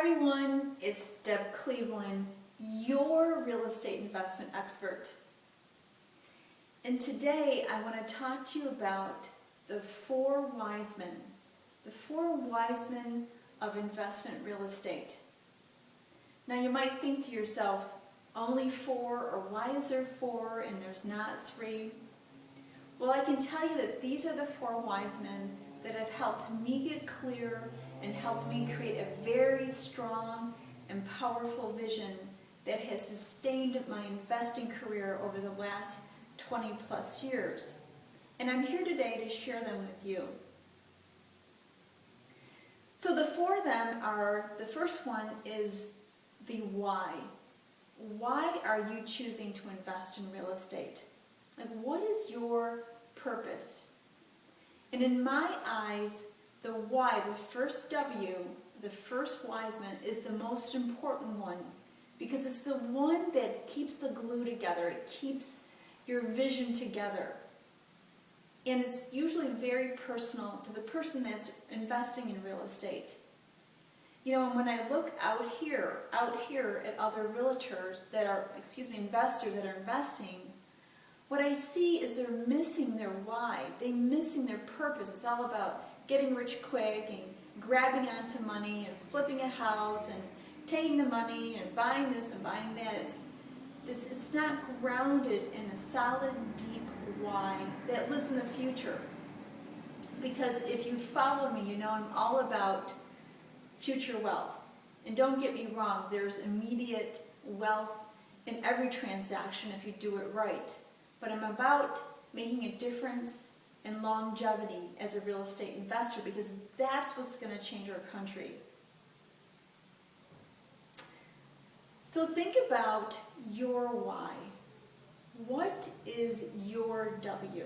everyone, it's Deb Cleveland, your real estate investment expert. And today I want to talk to you about the four wise men of investment real estate. Now you might think to yourself, only four, or why is there four and there's not three? Well, I can tell you that these are the four wise men that have helped me get clear and helped me create a very strong and powerful vision that has sustained my investing career over the last 20 plus years. And I'm here today to share them with you. So the four of them are, the first one is the why. Why are you choosing to invest in real estate? Like, what is your purpose? And in my eyes, the why, the first W, the first wise man, is the most important one because it's the one that keeps the glue together. It keeps your vision together. And it's usually very personal to the person that's investing in real estate. You know, and when I look out here at other realtors that are, investors that are investing, what I see is they're missing their why. They're missing their purpose. It's all about getting rich quick and grabbing onto money and flipping a house and taking the money and buying this and buying that. It's not grounded in a solid, deep why that lives in the future. Because if you follow me, you know I'm all about future wealth. And don't get me wrong, there's immediate wealth in every transaction if you do it right. But I'm about making a difference and longevity as a real estate investor because that's what's going to change our country. So think about your why. What is your W?